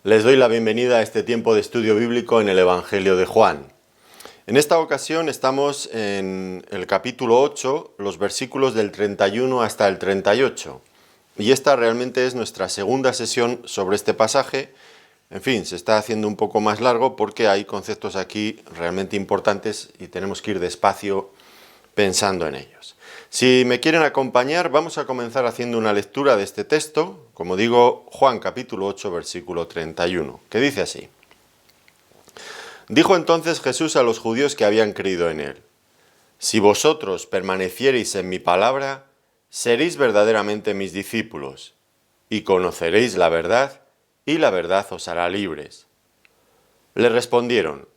Les doy la bienvenida a este tiempo de estudio bíblico en el Evangelio de Juan. En esta ocasión estamos en el capítulo 8, los versículos del 31 hasta el 38. Y esta realmente es nuestra segunda sesión sobre este pasaje. En fin, se está haciendo un poco más largo porque hay conceptos aquí realmente importantes y tenemos que ir despacio pensando en ellos. Si me quieren acompañar, vamos a comenzar haciendo una lectura de este texto, como digo, Juan capítulo 8, versículo 31, que dice así. Dijo entonces Jesús a los judíos que habían creído en él: Si vosotros permaneciereis en mi palabra, seréis verdaderamente mis discípulos, y conoceréis la verdad, y la verdad os hará libres. Le respondieron: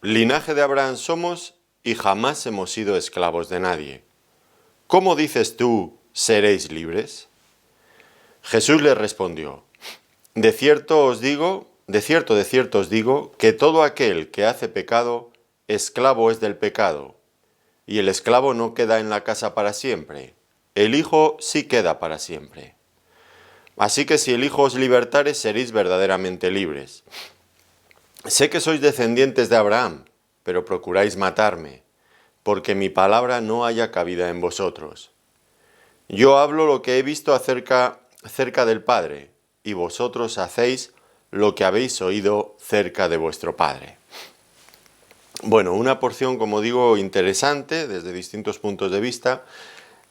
Linaje de Abraham somos, y jamás hemos sido esclavos de nadie. ¿Cómo dices tú, seréis libres? Jesús les respondió: de cierto os digo, que todo aquel que hace pecado, esclavo es del pecado. Y el esclavo no queda en la casa para siempre, el Hijo sí queda para siempre. Así que si el Hijo os libertare, seréis verdaderamente libres. Sé que sois descendientes de Abraham, pero procuráis matarme, porque mi palabra no haya cabida en vosotros. Yo hablo lo que he visto cerca del Padre, y vosotros hacéis lo que habéis oído cerca de vuestro Padre. Bueno, una porción, como digo, interesante desde distintos puntos de vista.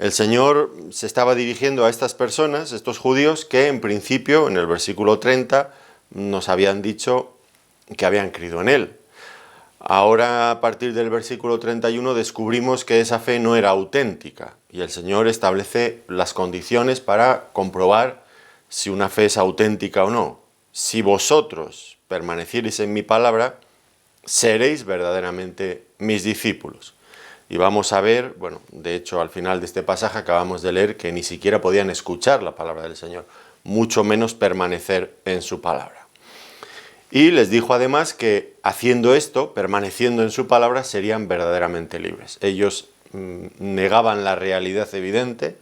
El Señor se estaba dirigiendo a estas personas, estos judíos, que en principio, en el versículo 30, nos habían dicho que habían creído en Él. Ahora, a partir del versículo 31, descubrimos que esa fe no era auténtica, y el Señor establece las condiciones para comprobar si una fe es auténtica o no. Si vosotros permaneciereis en mi palabra, seréis verdaderamente mis discípulos. Y vamos a ver, bueno, de hecho al final de este pasaje acabamos de leer que ni siquiera podían escuchar la palabra del Señor, mucho menos permanecer en su palabra. Y les dijo además que haciendo esto, permaneciendo en su palabra, serían verdaderamente libres. Ellos negaban la realidad evidente.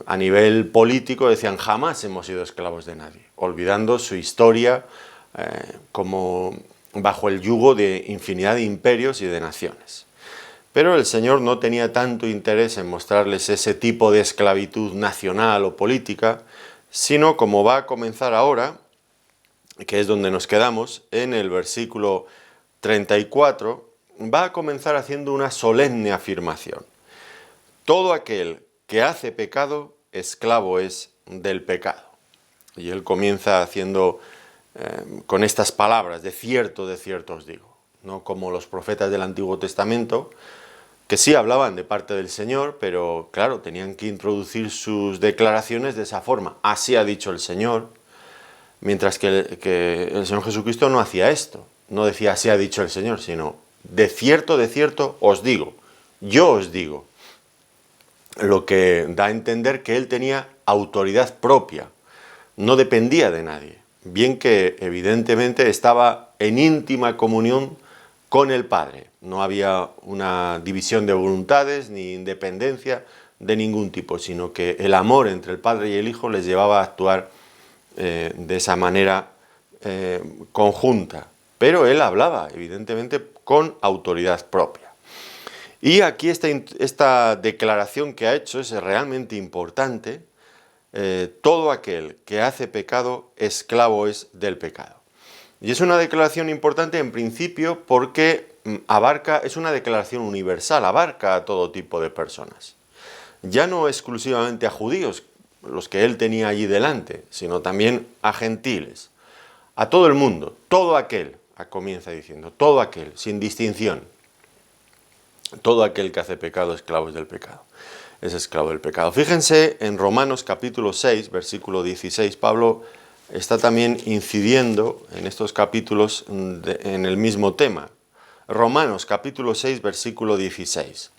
A nivel político decían: jamás hemos sido esclavos de nadie, olvidando su historia como bajo el yugo de infinidad de imperios y de naciones. Pero el Señor no tenía tanto interés en mostrarles ese tipo de esclavitud nacional o política, sino, como va a comenzar ahora, que es donde nos quedamos, en el versículo 34, va a comenzar haciendo una solemne afirmación. Todo aquel que hace pecado, esclavo es del pecado. Y él comienza haciendo con estas palabras: de cierto os digo. No como los profetas del Antiguo Testamento, que sí hablaban de parte del Señor, pero claro, tenían que introducir sus declaraciones de esa forma. Así ha dicho el Señor. Mientras que el Señor Jesucristo no hacía esto, no decía así ha dicho el Señor, sino de cierto os digo, yo os digo. Lo que da a entender que él tenía autoridad propia, no dependía de nadie, bien que evidentemente estaba en íntima comunión con el Padre. No había una división de voluntades ni independencia de ningún tipo, sino que el amor entre el Padre y el Hijo les llevaba a actuar de esa manera conjunta, pero él hablaba evidentemente con autoridad propia. Y aquí esta declaración que ha hecho es realmente importante. Todo aquel que hace pecado, esclavo es del pecado. Y es una declaración importante en principio porque es una declaración universal, abarca a todo tipo de personas. Ya no exclusivamente a judíos, los que él tenía allí delante, sino también a gentiles, a todo el mundo, todo aquel, comienza diciendo, todo aquel, sin distinción, todo aquel que hace pecado, esclavo es del pecado, es esclavo del pecado. Fíjense en Romanos capítulo 6, versículo 16, Pablo está también incidiendo en estos capítulos en el mismo tema. Romanos capítulo 6, versículo 16.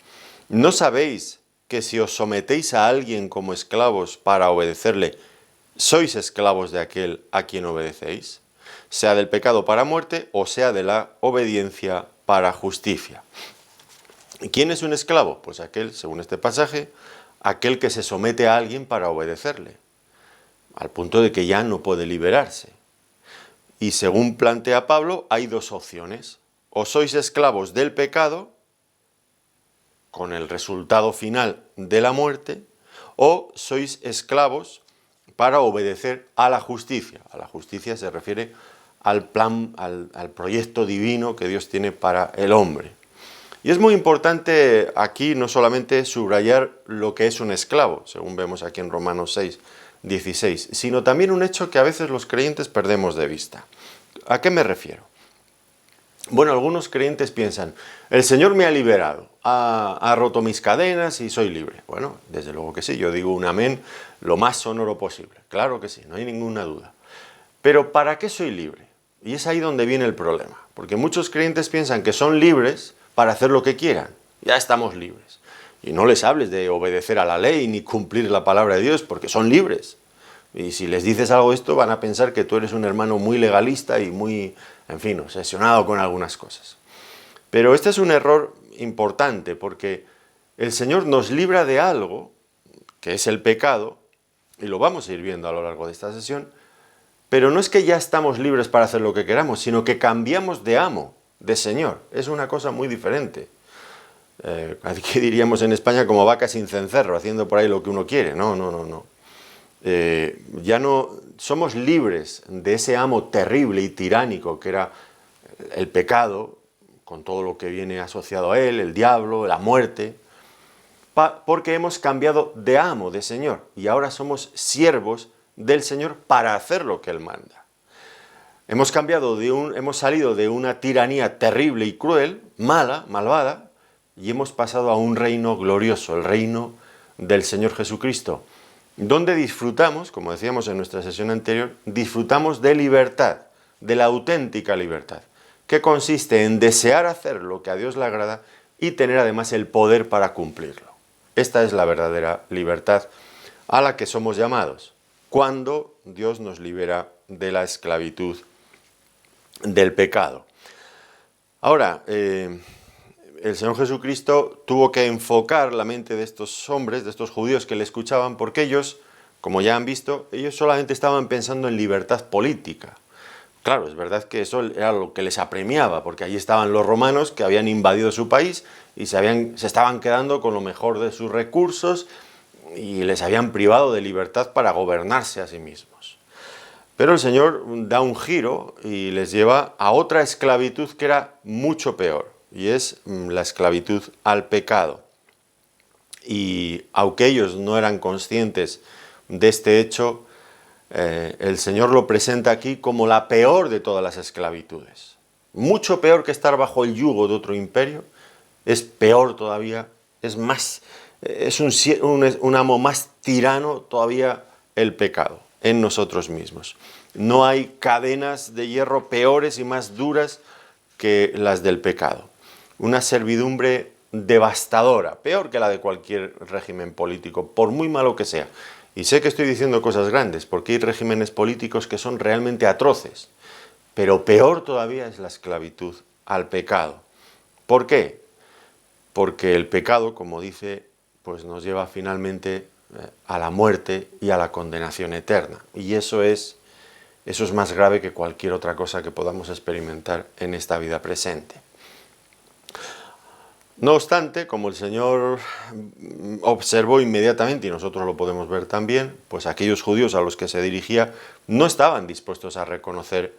¿No sabéis que si os sometéis a alguien como esclavos para obedecerle, sois esclavos de aquel a quien obedecéis? Sea del pecado para muerte o sea de la obediencia para justicia. ¿Quién es un esclavo? Pues aquel, según este pasaje, aquel que se somete a alguien para obedecerle, al punto de que ya no puede liberarse. Y según plantea Pablo, hay dos opciones. O sois esclavos del pecado, con el resultado final de la muerte, o sois esclavos para obedecer a la justicia. A la justicia se refiere al plan, al proyecto divino que Dios tiene para el hombre. Y es muy importante aquí no solamente subrayar lo que es un esclavo, según vemos aquí en Romanos 6, 16, sino también un hecho que a veces los creyentes perdemos de vista. ¿A qué me refiero? Bueno, algunos creyentes piensan, el Señor me ha liberado, ha roto mis cadenas y soy libre. Bueno, desde luego que sí, yo digo un amén lo más sonoro posible. Claro que sí, no hay ninguna duda. Pero ¿para qué soy libre? Y es ahí donde viene el problema, porque muchos creyentes piensan que son libres para hacer lo que quieran. Ya estamos libres. Y no les hables de obedecer a la ley ni cumplir la palabra de Dios, porque son libres. Y si les dices algo de esto, van a pensar que tú eres un hermano muy legalista y muy, en fin, obsesionado con algunas cosas. Pero este es un error importante, porque el Señor nos libra de algo, que es el pecado, y lo vamos a ir viendo a lo largo de esta sesión, pero no es que ya estamos libres para hacer lo que queramos, sino que cambiamos de amo, de Señor. Es una cosa muy diferente. ¿Qué diríamos en España? Como vaca sin cencerro, haciendo por ahí lo que uno quiere. No. Ya no somos libres de ese amo terrible y tiránico que era el pecado, con todo lo que viene asociado a él, el diablo, la muerte, porque hemos cambiado de amo, de Señor, y ahora somos siervos del Señor para hacer lo que Él manda. Hemos salido de una tiranía terrible y cruel, mala, malvada, y hemos pasado a un reino glorioso, el reino del Señor Jesucristo, donde disfrutamos, como decíamos en nuestra sesión anterior, disfrutamos de libertad, de la auténtica libertad, que consiste en desear hacer lo que a Dios le agrada y tener además el poder para cumplirlo. Esta es la verdadera libertad a la que somos llamados, cuando Dios nos libera de la esclavitud del pecado. Ahora, el Señor Jesucristo tuvo que enfocar la mente de estos hombres, de estos judíos que le escuchaban, porque ellos, como ya han visto, ellos solamente estaban pensando en libertad política. Claro, es verdad que eso era lo que les apremiaba, porque allí estaban los romanos que habían invadido su país y se estaban quedando con lo mejor de sus recursos y les habían privado de libertad para gobernarse a sí mismos. Pero el Señor da un giro y les lleva a otra esclavitud que era mucho peor, y es la esclavitud al pecado. Y aunque ellos no eran conscientes de este hecho, el Señor lo presenta aquí como la peor de todas las esclavitudes. Mucho peor que estar bajo el yugo de otro imperio, es peor todavía, es un amo más tirano todavía el pecado en nosotros mismos. No hay cadenas de hierro peores y más duras que las del pecado. Una servidumbre devastadora, peor que la de cualquier régimen político, por muy malo que sea. Y sé que estoy diciendo cosas grandes, porque hay regímenes políticos que son realmente atroces, pero peor todavía es la esclavitud al pecado. ¿Por qué? Porque el pecado, como dice, pues nos lleva finalmente a la muerte y a la condenación eterna. Y eso es más grave que cualquier otra cosa que podamos experimentar en esta vida presente. No obstante, como el Señor observó inmediatamente, y nosotros lo podemos ver también, pues aquellos judíos a los que se dirigía no estaban dispuestos a reconocer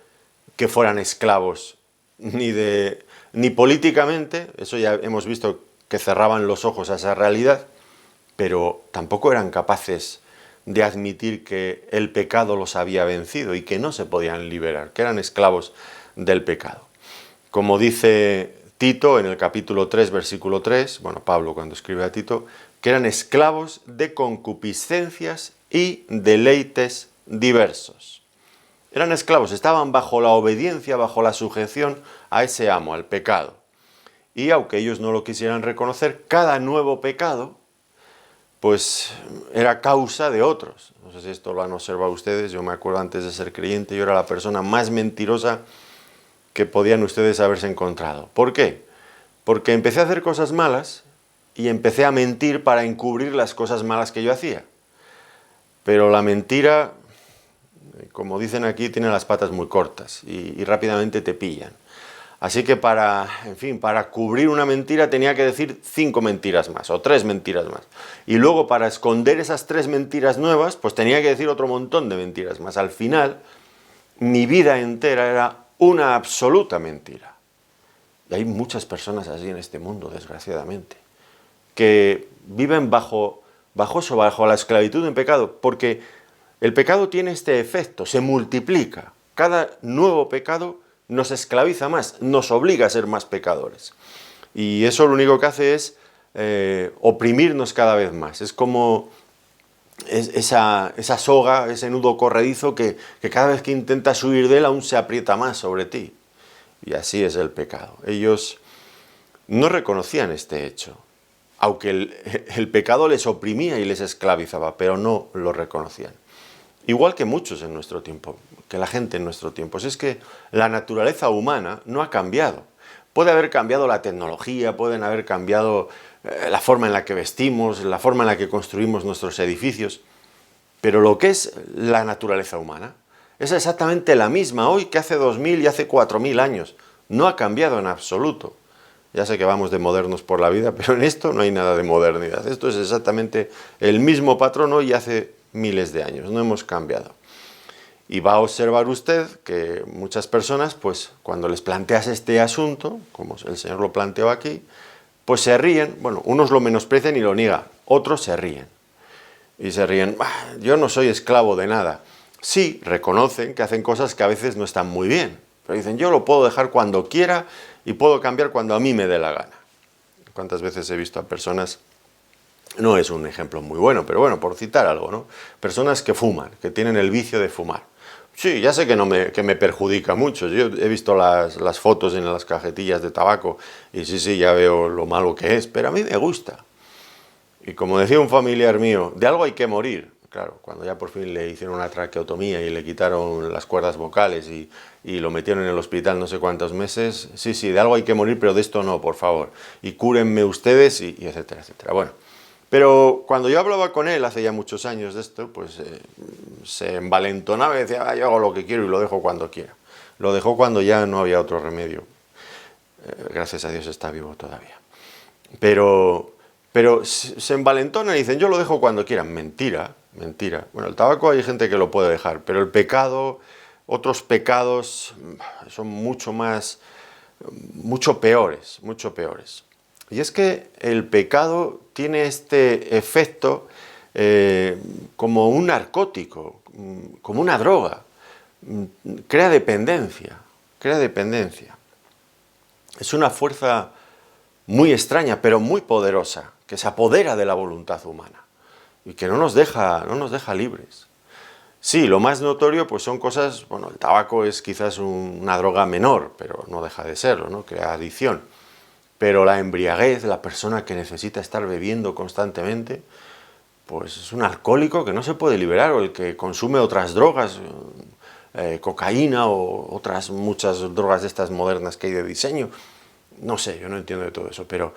que fueran esclavos ni políticamente, eso ya hemos visto que cerraban los ojos a esa realidad, pero tampoco eran capaces de admitir que el pecado los había vencido y que no se podían liberar, que eran esclavos del pecado. Como dice Tito en el capítulo 3, versículo 3, Pablo cuando escribe a Tito, que eran esclavos de concupiscencias y deleites diversos. Eran esclavos, estaban bajo la obediencia, bajo la sujeción a ese amo, al pecado. Y aunque ellos no lo quisieran reconocer, cada nuevo pecado, pues era causa de otros. No sé si esto lo han observado ustedes, yo me acuerdo antes de ser creyente, yo era la persona más mentirosa que podían ustedes haberse encontrado. ¿Por qué? Porque empecé a hacer cosas malas y empecé a mentir para encubrir las cosas malas que yo hacía. Pero la mentira Como dicen aquí, tiene las patas muy cortas y rápidamente te pillan. Así que para cubrir una mentira tenía que decir 5 mentiras más o 3 mentiras más. Y luego para esconder esas 3 mentiras nuevas, pues tenía que decir otro montón de mentiras más. Al final, mi vida entera era una absoluta mentira. Y hay muchas personas así en este mundo, desgraciadamente, que viven bajo la esclavitud del pecado, porque el pecado tiene este efecto, se multiplica. Cada nuevo pecado nos esclaviza más, nos obliga a ser más pecadores. Y eso lo único que hace es oprimirnos cada vez más. Es como esa soga, ese nudo corredizo que cada vez que intentas huir de él aún se aprieta más sobre ti. Y así es el pecado. Ellos no reconocían este hecho, aunque el pecado les oprimía y les esclavizaba, pero no lo reconocían. Igual que muchos en nuestro tiempo, que la gente en nuestro tiempo. Si es que la naturaleza humana no ha cambiado. Puede haber cambiado la tecnología, pueden haber cambiado la forma en la que vestimos, la forma en la que construimos nuestros edificios, pero lo que es la naturaleza humana es exactamente la misma hoy que hace 2000 y hace 4000 años. No ha cambiado en absoluto. Ya sé que vamos de modernos por la vida, pero en esto no hay nada de modernidad. Esto es exactamente el mismo patrón hoy y hace miles de años. No hemos cambiado. Y va a observar usted que muchas personas, pues cuando les planteas este asunto, como el Señor lo planteó aquí, pues se ríen. Bueno, unos lo menosprecian y lo niegan, otros se ríen. Y se ríen, yo no soy esclavo de nada. Sí, reconocen que hacen cosas que a veces no están muy bien, pero dicen, yo lo puedo dejar cuando quiera y puedo cambiar cuando a mí me dé la gana. ¿Cuántas veces he visto a personas? No es un ejemplo muy bueno, pero bueno, por citar algo, ¿no? Personas que fuman, que tienen el vicio de fumar. Sí, ya sé que me perjudica mucho. Yo he visto las fotos en las cajetillas de tabaco y sí, ya veo lo malo que es, pero a mí me gusta. Y como decía un familiar mío, de algo hay que morir. Claro, cuando ya por fin le hicieron una traqueotomía y le quitaron las cuerdas vocales y lo metieron en el hospital no sé cuántos meses, sí, de algo hay que morir, pero de esto no, por favor. Y cúrenme ustedes y etcétera, etcétera. Bueno. Pero cuando yo hablaba con él hace ya muchos años de esto, pues se envalentonaba y decía, yo hago lo que quiero y lo dejo cuando quiera. Lo dejó cuando ya no había otro remedio. Gracias a Dios está vivo todavía. Pero se envalentonan y dicen, yo lo dejo cuando quiera. Mentira, mentira. Bueno, el tabaco hay gente que lo puede dejar, pero el pecado, otros pecados son mucho peores, mucho peores. Y es que el pecado tiene este efecto como un narcótico, como una droga. Crea dependencia, crea dependencia. Es una fuerza muy extraña, pero muy poderosa, que se apodera de la voluntad humana y que no nos deja libres. Sí, lo más notorio pues son cosas, bueno, el tabaco es quizás una droga menor, pero no deja de serlo, ¿no? Crea adicción. Pero la embriaguez, la persona que necesita estar bebiendo constantemente, pues es un alcohólico que no se puede liberar, o el que consume otras drogas, cocaína o otras muchas drogas de estas modernas que hay de diseño. No sé, yo no entiendo de todo eso, pero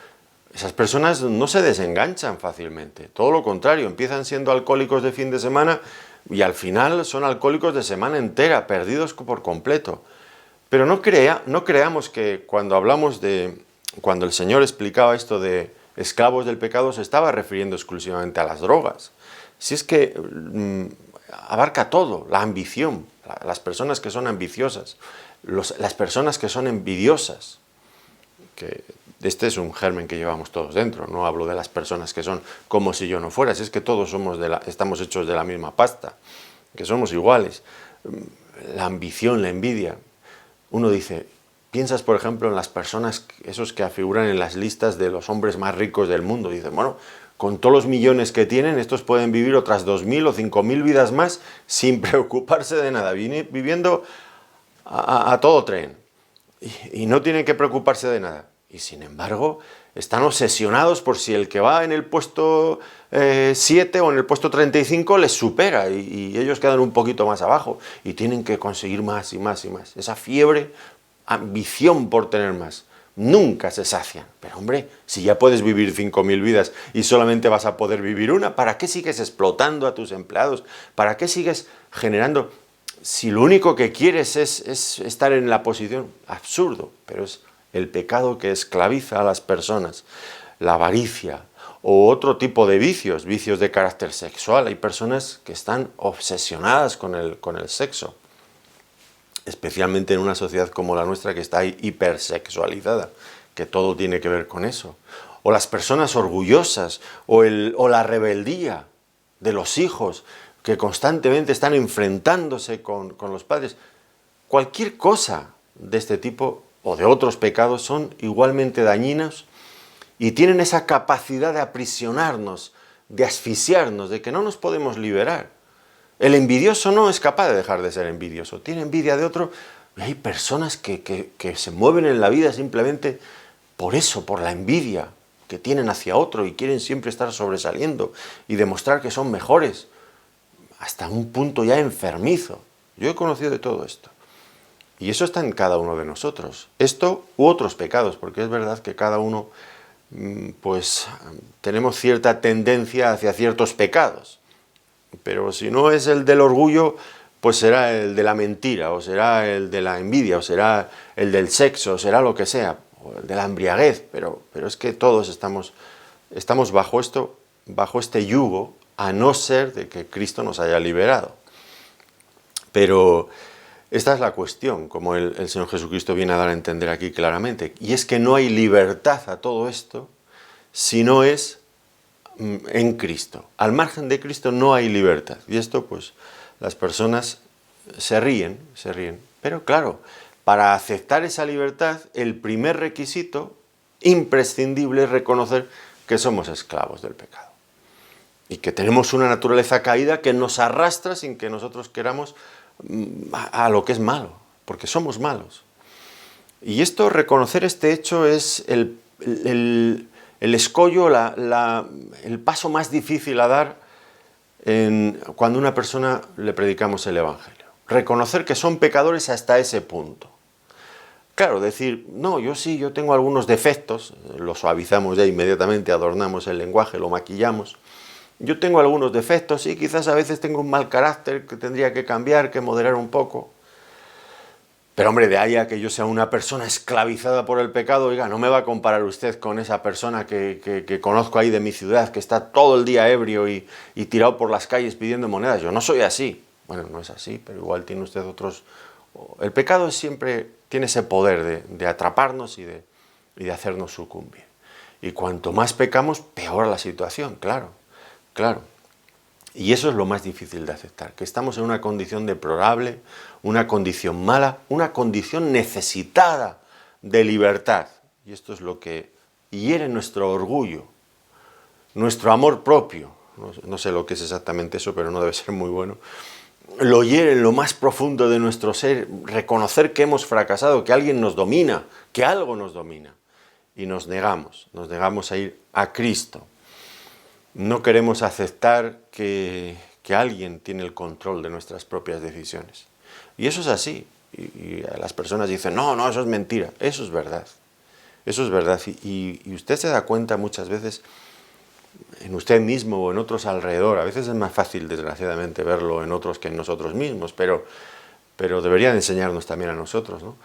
esas personas no se desenganchan fácilmente. Todo lo contrario, empiezan siendo alcohólicos de fin de semana y al final son alcohólicos de semana entera, perdidos por completo. Pero no creamos que cuando hablamos cuando el Señor explicaba esto de esclavos del pecado, se estaba refiriendo exclusivamente a las drogas. Si es que abarca todo, la ambición, las personas que son ambiciosas, las personas que son envidiosas, que este es un germen que llevamos todos dentro, no hablo de las personas que son como si yo no fuera, si es que todos estamos hechos de la misma pasta, que somos iguales. La ambición, la envidia, uno dice, piensas, por ejemplo, en las personas, esos que figuran en las listas de los hombres más ricos del mundo. Dicen, bueno, con todos los millones que tienen, estos pueden vivir otras 2000 o 5000 vidas más sin preocuparse de nada, viviendo a todo tren. Y no tienen que preocuparse de nada. Y sin embargo, están obsesionados por si el que va en el puesto 7 o en el puesto 35 les supera y ellos quedan un poquito más abajo y tienen que conseguir más y más y más. Esa fiebre, ambición por tener más, nunca se sacian. Pero hombre, si ya puedes vivir 5000 vidas y solamente vas a poder vivir una, ¿para qué sigues explotando a tus empleados? ¿Para qué sigues generando? si lo único que quieres es estar en la posición, absurdo, pero es el pecado que esclaviza a las personas, la avaricia o otro tipo de vicios, vicios de carácter sexual. Hay personas que están obsesionadas con el sexo, especialmente en una sociedad como la nuestra que está hipersexualizada, que todo tiene que ver con eso. O las personas orgullosas, o la rebeldía de los hijos, que constantemente están enfrentándose con los padres. Cualquier cosa de este tipo o de otros pecados son igualmente dañinos y tienen esa capacidad de aprisionarnos, de asfixiarnos, de que no nos podemos liberar. El envidioso no es capaz de dejar de ser envidioso, tiene envidia de otro. Y hay personas que se mueven en la vida simplemente por eso, por la envidia que tienen hacia otro y quieren siempre estar sobresaliendo y demostrar que son mejores, hasta un punto ya enfermizo. Yo he conocido de todo esto. Y eso está en cada uno de nosotros. Esto u otros pecados, porque es verdad que cada uno, pues, tenemos cierta tendencia hacia ciertos pecados. Pero si no es el del orgullo, pues será el de la mentira, o será el de la envidia, o será el del sexo, o será lo que sea, o el de la embriaguez. Pero es que todos estamos bajo esto, bajo este yugo, a no ser de que Cristo nos haya liberado. Pero esta es la cuestión, como el Señor Jesucristo viene a dar a entender aquí claramente, y es que no hay libertad a todo esto si no es en Cristo. Al margen de Cristo no hay libertad. Y esto, pues, las personas se ríen. Pero claro, para aceptar esa libertad, el primer requisito imprescindible es reconocer que somos esclavos del pecado. Y que tenemos una naturaleza caída que nos arrastra sin que nosotros queramos a lo que es malo, porque somos malos. Y esto, reconocer este hecho es el escollo, el paso más difícil a dar cuando a una persona le predicamos el Evangelio. Reconocer que son pecadores hasta ese punto. Claro, decir, no, yo tengo algunos defectos, lo suavizamos ya inmediatamente, adornamos el lenguaje, lo maquillamos. Yo tengo algunos defectos y quizás a veces tengo un mal carácter que tendría que cambiar, que moderar un poco. Pero hombre, de ahí a que yo sea una persona esclavizada por el pecado, oiga, no me va a comparar usted con esa persona que conozco ahí de mi ciudad, que está todo el día ebrio y tirado por las calles pidiendo monedas. Yo no soy así. Bueno, no es así, pero igual tiene usted otros... El pecado siempre tiene ese poder de atraparnos y de hacernos sucumbir. Y cuanto más pecamos, peor la situación, claro. Y eso es lo más difícil de aceptar, que estamos en una condición deplorable, una condición mala, una condición necesitada de libertad. Y esto es lo que hiere nuestro orgullo, nuestro amor propio. No sé lo que es exactamente eso, pero no debe ser muy bueno. Lo hiere en lo más profundo de nuestro ser, reconocer que hemos fracasado, que alguien nos domina, que algo nos domina. Y nos negamos a ir a Cristo. No queremos aceptar que alguien tiene el control de nuestras propias decisiones. Y eso es así. Y las personas dicen, no, eso es mentira. Eso es verdad. Y usted se da cuenta muchas veces en usted mismo o en otros alrededor. A veces es más fácil, desgraciadamente, verlo en otros que en nosotros mismos, pero debería de enseñarnos también a nosotros, ¿no?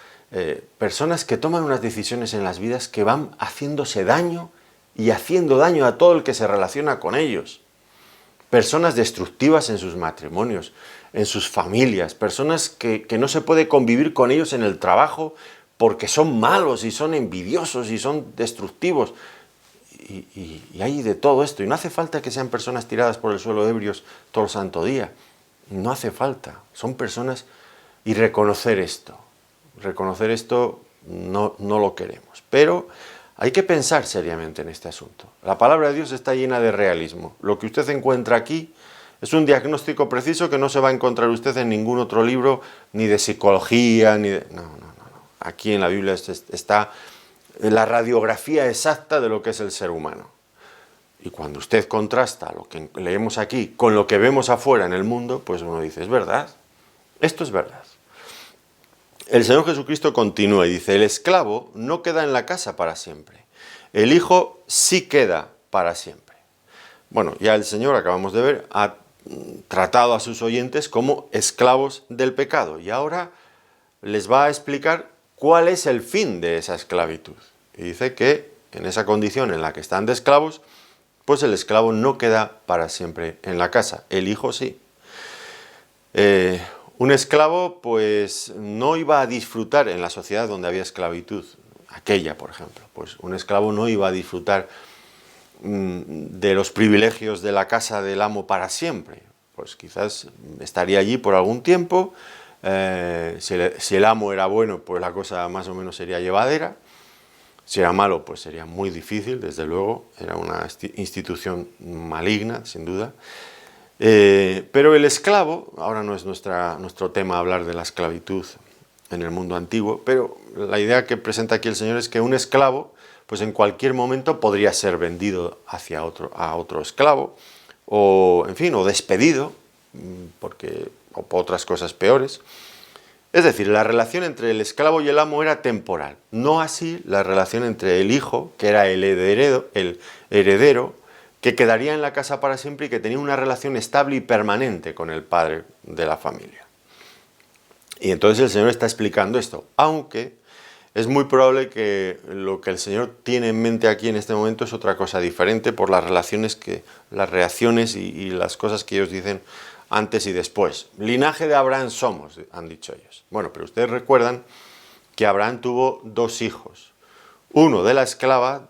Personas que toman unas decisiones en las vidas que van haciéndose daño y haciendo daño a todo el que se relaciona con ellos. Personas destructivas en sus matrimonios, en sus familias, personas que no se puede convivir con ellos en el trabajo porque son malos y son envidiosos y son destructivos. Y hay de todo esto. Y no hace falta que sean personas tiradas por el suelo ebrios todo el santo día. No hace falta. Son personas... Y reconocer esto no lo queremos. Pero hay que pensar seriamente en este asunto. La palabra de Dios está llena de realismo. Lo que usted encuentra aquí es un diagnóstico preciso que no se va a encontrar usted en ningún otro libro, ni de psicología, ni de... No. Aquí en la Biblia está la radiografía exacta de lo que es el ser humano. Y cuando usted contrasta lo que leemos aquí con lo que vemos afuera en el mundo, pues uno dice, es verdad, esto es verdad. El Señor Jesucristo continúa y dice, el esclavo no queda en la casa para siempre, el hijo sí queda para siempre. Bueno, ya el Señor, acabamos de ver, ha tratado a sus oyentes como esclavos del pecado. Y ahora les va a explicar cuál es el fin de esa esclavitud. Y dice que en esa condición en la que están de esclavos, pues el esclavo no queda para siempre en la casa, el hijo sí. Un esclavo pues no iba a disfrutar en la sociedad donde había esclavitud, aquella por ejemplo, pues un esclavo no iba a disfrutar de los privilegios de la casa del amo para siempre, pues quizás estaría allí por algún tiempo, si el amo era bueno pues la cosa más o menos sería llevadera, si era malo pues sería muy difícil, desde luego, era una institución maligna sin duda. Pero el esclavo, ahora no es nuestro tema hablar de la esclavitud en el mundo antiguo, pero la idea que presenta aquí el Señor es que un esclavo, pues en cualquier momento podría ser vendido a otro esclavo, o en fin, o despedido, o por otras cosas peores. Es decir, la relación entre el esclavo y el amo era temporal, no así la relación entre el hijo, que era el heredero, que quedaría en la casa para siempre y que tenía una relación estable y permanente con el padre de la familia. Y entonces el Señor está explicando esto, aunque es muy probable que lo que el Señor tiene en mente aquí en este momento es otra cosa diferente por las reacciones y las cosas que ellos dicen antes y después. Linaje de Abraham somos, han dicho ellos. Bueno, pero ustedes recuerdan que Abraham tuvo dos hijos, uno de la esclava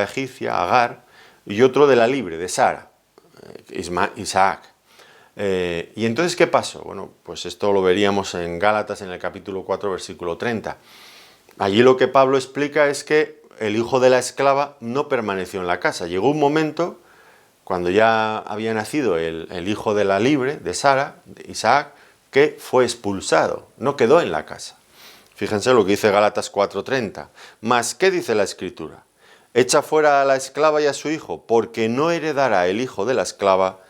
egipcia, Agar, y otro de la libre, de Sara, Isaac. Y entonces, ¿qué pasó? Bueno, pues esto lo veríamos en Gálatas en el capítulo 4, versículo 30. Allí lo que Pablo explica es que el hijo de la esclava no permaneció en la casa. Llegó un momento, cuando ya había nacido el hijo de la libre, de Sara, de Isaac, que fue expulsado, no quedó en la casa. Fíjense lo que dice Gálatas 4:30. Mas, ¿qué dice la Escritura? Echa fuera a la esclava y a su hijo, porque no heredará el hijo de la esclava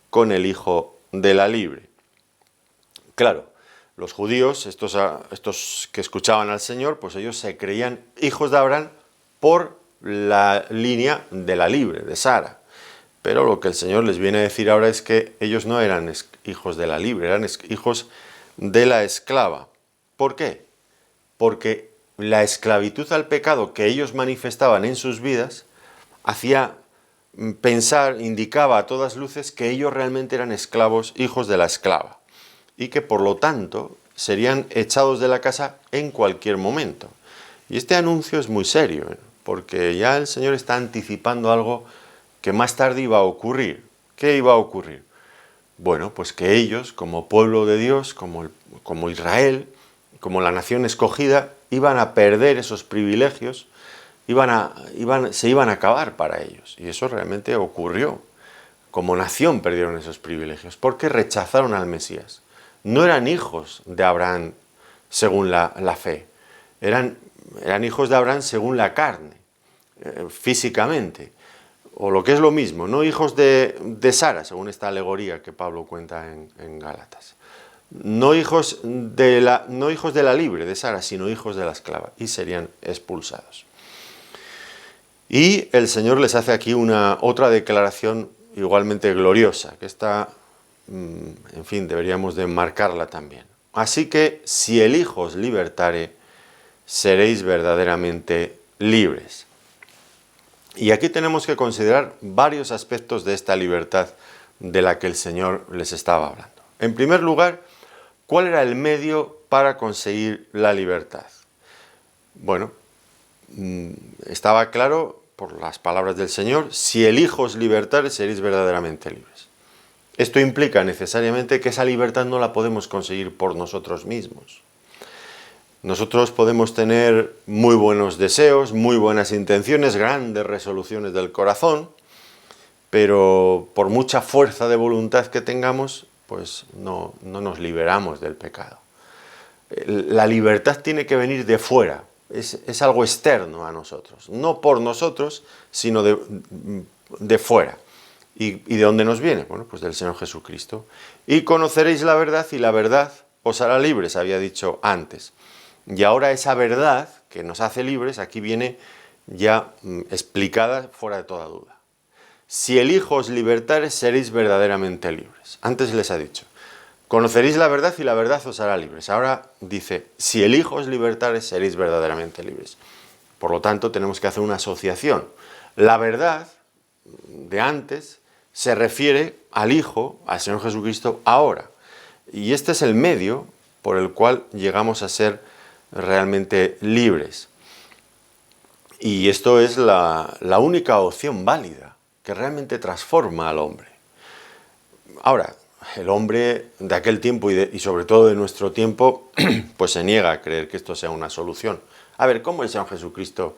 con el hijo de la libre. Claro, los judíos, estos que escuchaban al Señor, pues ellos se creían hijos de Abraham por la línea de la libre, de Sara. Pero lo que el Señor les viene a decir ahora es que ellos no eran hijos de la libre, eran hijos de la esclava. ¿Por qué? Porque la esclavitud al pecado que ellos manifestaban en sus vidas hacía pensar, indicaba a todas luces que ellos realmente eran esclavos, hijos de la esclava, y que por lo tanto serían echados de la casa en cualquier momento. Y este anuncio es muy serio, porque ya el Señor está anticipando algo que más tarde iba a ocurrir. ¿Qué iba a ocurrir? Bueno, pues que ellos, como pueblo de Dios, como Israel, como la nación escogida, iban a perder esos privilegios, se iban a acabar para ellos. Y eso realmente ocurrió. Como nación perdieron esos privilegios, porque rechazaron al Mesías. No eran hijos de Abraham según la fe, eran hijos de Abraham según la carne, físicamente. O lo que es lo mismo, no hijos de Sara, según esta alegoría que Pablo cuenta en Gálatas. No hijos de la libre, de Sara, sino hijos de la esclava, y serían expulsados. Y el Señor les hace aquí otra declaración igualmente gloriosa, que esta, en fin, deberíamos de enmarcarla también. Así que, si el Hijo os libertare, seréis verdaderamente libres. Y aquí tenemos que considerar varios aspectos de esta libertad de la que el Señor les estaba hablando. En primer lugar, ¿cuál era el medio para conseguir la libertad? Bueno, estaba claro por las palabras del Señor, si el Hijo os libertare, seréis verdaderamente libres. Esto implica necesariamente que esa libertad no la podemos conseguir por nosotros mismos. Nosotros podemos tener muy buenos deseos, muy buenas intenciones, grandes resoluciones del corazón, pero por mucha fuerza de voluntad que tengamos, pues no nos liberamos del pecado. La libertad tiene que venir de fuera, es algo externo a nosotros, no por nosotros, sino de fuera. ¿Y de dónde nos viene? Bueno, pues del Señor Jesucristo. Y conoceréis la verdad y la verdad os hará libres, había dicho antes. Y ahora esa verdad que nos hace libres, aquí viene ya explicada fuera de toda duda. si el Hijo os libertare, seréis verdaderamente libres. Antes les ha dicho, conoceréis la verdad y la verdad os hará libres. Ahora dice, si el Hijo os libertare, seréis verdaderamente libres. Por lo tanto, tenemos que hacer una asociación. La verdad de antes se refiere al Hijo, al Señor Jesucristo, ahora. Y este es el medio por el cual llegamos a ser realmente libres. Y esto es la única opción válida que realmente transforma al hombre. Ahora, el hombre de aquel tiempo y sobre todo de nuestro tiempo, pues se niega a creer que esto sea una solución. A ver, ¿cómo el Señor Jesucristo,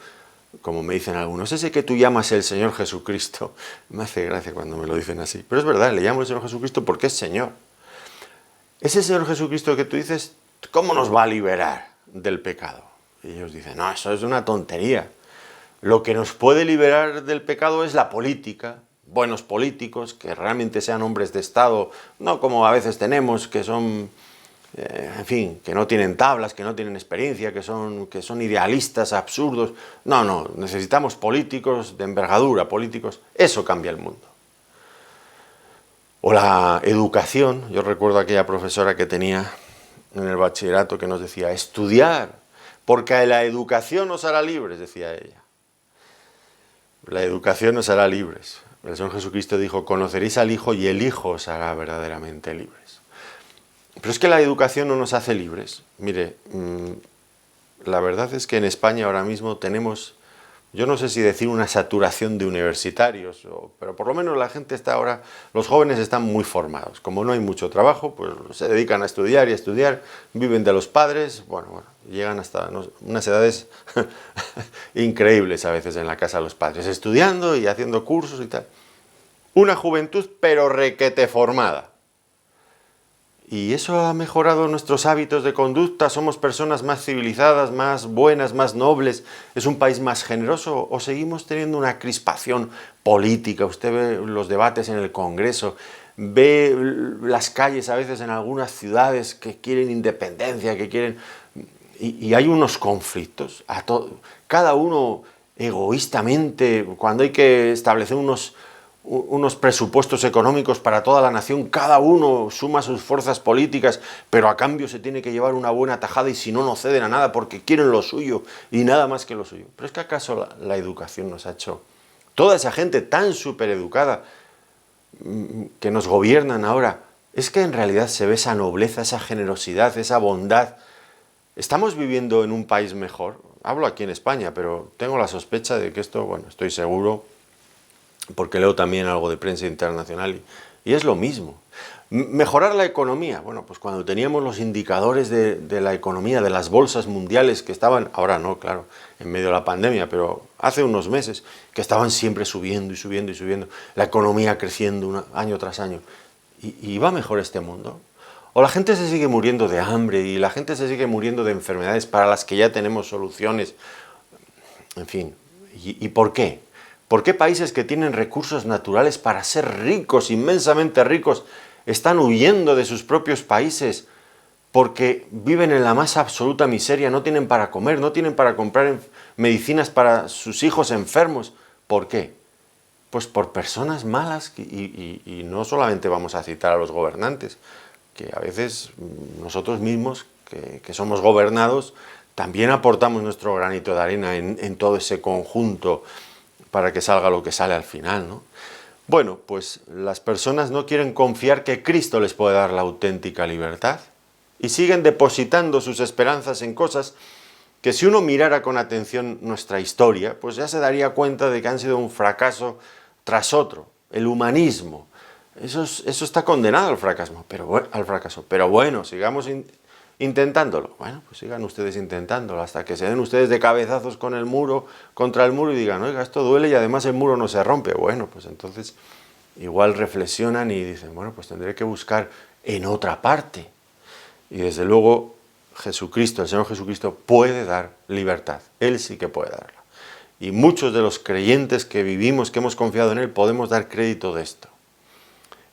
como me dicen algunos, ese que tú llamas el Señor Jesucristo? Me hace gracia cuando me lo dicen así. Pero es verdad, le llamo el Señor Jesucristo porque es Señor. Ese Señor Jesucristo que tú dices, ¿cómo nos va a liberar del pecado? Y ellos dicen, no, eso es una tontería. Lo que nos puede liberar del pecado es la política, buenos políticos, que realmente sean hombres de Estado, no como a veces tenemos, que son, en fin, que no tienen tablas, que no tienen experiencia, que son idealistas, absurdos. No, necesitamos políticos de envergadura, políticos, eso cambia el mundo. O la educación, yo recuerdo aquella profesora que tenía en el bachillerato que nos decía, estudiar, porque la educación os hará libres, decía ella. La educación nos hará libres. El Señor Jesucristo dijo, conoceréis al Hijo y el Hijo os hará verdaderamente libres. Pero es que la educación no nos hace libres. Mire, la verdad es que en España ahora mismo tenemos, yo no sé si decir una saturación de universitarios, pero por lo menos la gente está ahora, los jóvenes están muy formados. Como no hay mucho trabajo, pues se dedican a estudiar y a estudiar, viven de los padres, bueno, llegan hasta unas edades increíbles a veces en la casa de los padres, estudiando y haciendo cursos y tal. Una juventud pero requete formada. Y eso ha mejorado nuestros hábitos de conducta, somos personas más civilizadas, más buenas, más nobles, es un país más generoso, o seguimos teniendo una crispación política. Usted ve los debates en el Congreso, ve las calles a veces en algunas ciudades que quieren independencia, que quieren... Y hay unos conflictos, cada uno egoístamente, cuando hay que establecer unos presupuestos económicos para toda la nación, cada uno suma sus fuerzas políticas, pero a cambio se tiene que llevar una buena tajada y si no, no ceden a nada porque quieren lo suyo y nada más que lo suyo. Pero es que acaso la educación nos ha hecho, toda esa gente tan supereducada que nos gobiernan ahora, es que en realidad se ve esa nobleza, esa generosidad, esa bondad. ¿Estamos viviendo en un país mejor? Hablo aquí en España, pero tengo la sospecha de que esto, bueno, estoy seguro, porque leo también algo de prensa internacional y es lo mismo. Mejorar la economía. Bueno, pues cuando teníamos los indicadores de la economía, de las bolsas mundiales que estaban, ahora no, claro, en medio de la pandemia, pero hace unos meses, que estaban siempre subiendo y subiendo y subiendo, la economía creciendo año tras año. ¿Y va mejor este mundo? O la gente se sigue muriendo de hambre y la gente se sigue muriendo de enfermedades para las que ya tenemos soluciones. En fin, ¿y por qué? ¿Por qué países que tienen recursos naturales para ser ricos, inmensamente ricos, están huyendo de sus propios países? Porque viven en la más absoluta miseria, no tienen para comer, no tienen para comprar medicinas para sus hijos enfermos. ¿Por qué? Pues por personas malas y no solamente vamos a citar a los gobernantes, que a veces nosotros mismos, que somos gobernados, también aportamos nuestro granito de arena en todo ese conjunto para que salga lo que sale al final, ¿no? Bueno, pues las personas no quieren confiar que Cristo les puede dar la auténtica libertad y siguen depositando sus esperanzas en cosas que si uno mirara con atención nuestra historia, pues ya se daría cuenta de que han sido un fracaso tras otro. El humanismo, eso está condenado al fracaso, pero bueno, sigamos intentándolo. Bueno, pues sigan ustedes intentándolo hasta que se den ustedes de cabezazos con el muro, contra el muro y digan, oiga, esto duele y además el muro no se rompe. Bueno, pues entonces igual reflexionan y dicen, bueno, pues tendré que buscar en otra parte. Y desde luego Jesucristo, el Señor Jesucristo puede dar libertad. Él sí que puede darla. Y muchos de los creyentes que vivimos, que hemos confiado en Él, podemos dar crédito de esto.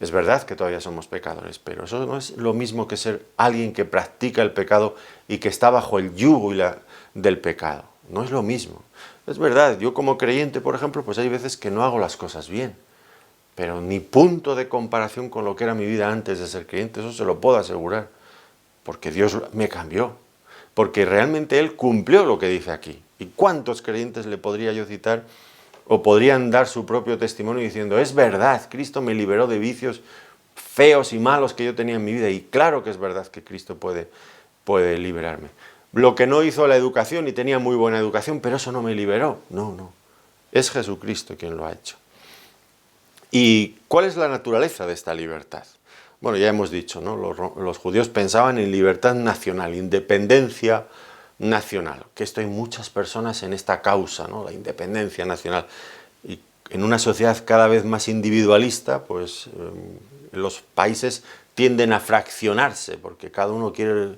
Es verdad que todavía somos pecadores, pero eso no es lo mismo que ser alguien que practica el pecado y que está bajo el yugo del pecado. No es lo mismo. Es verdad, yo como creyente, por ejemplo, pues hay veces que no hago las cosas bien. pero ni punto de comparación con lo que era mi vida antes de ser creyente, eso se lo puedo asegurar, porque Dios me cambió, porque realmente Él cumplió lo que dice aquí. ¿Y cuántos creyentes le podría yo citar o podrían dar su propio testimonio diciendo, es verdad, Cristo me liberó de vicios feos y malos que yo tenía en mi vida, y claro que es verdad que Cristo puede liberarme? Lo que no hizo la educación, y tenía muy buena educación, pero eso no me liberó. No, es Jesucristo quien lo ha hecho. ¿Y cuál es la naturaleza de esta libertad? Bueno, ya hemos dicho, ¿no? Los judíos pensaban en libertad nacional, independencia nacional, que esto hay muchas personas en esta causa, ¿no? La independencia nacional. Y en una sociedad cada vez más individualista, pues los países tienden a fraccionarse, porque cada uno quiere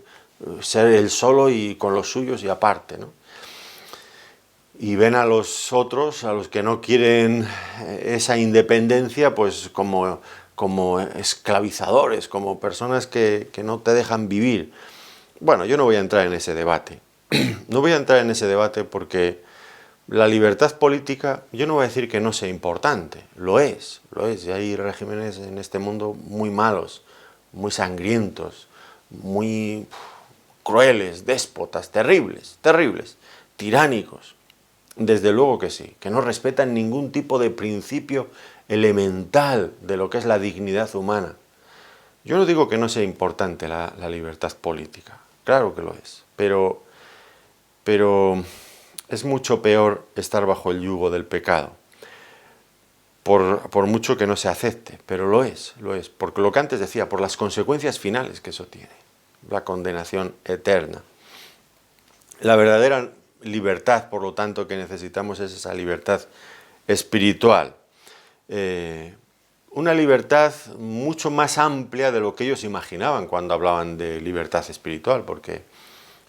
ser el solo y con los suyos y aparte, ¿no? Y ven a los otros, a los que no quieren esa independencia, pues como esclavizadores, como personas que no te dejan vivir. Bueno, yo no voy a entrar en ese debate. No voy a entrar en ese debate porque la libertad política, yo no voy a decir que no sea importante, lo es, y hay regímenes en este mundo muy malos, muy sangrientos, muy crueles, déspotas, terribles, tiránicos. Desde luego que sí, que no respetan ningún tipo de principio elemental de lo que es la dignidad humana. Yo no digo que no sea importante la libertad política, claro que lo es, pero es mucho peor estar bajo el yugo del pecado, por mucho que no se acepte, pero lo es, porque lo que antes decía, por las consecuencias finales que eso tiene, la condenación eterna. La verdadera libertad, por lo tanto, que necesitamos es esa libertad espiritual. Una libertad mucho más amplia de lo que ellos imaginaban cuando hablaban de libertad espiritual, porque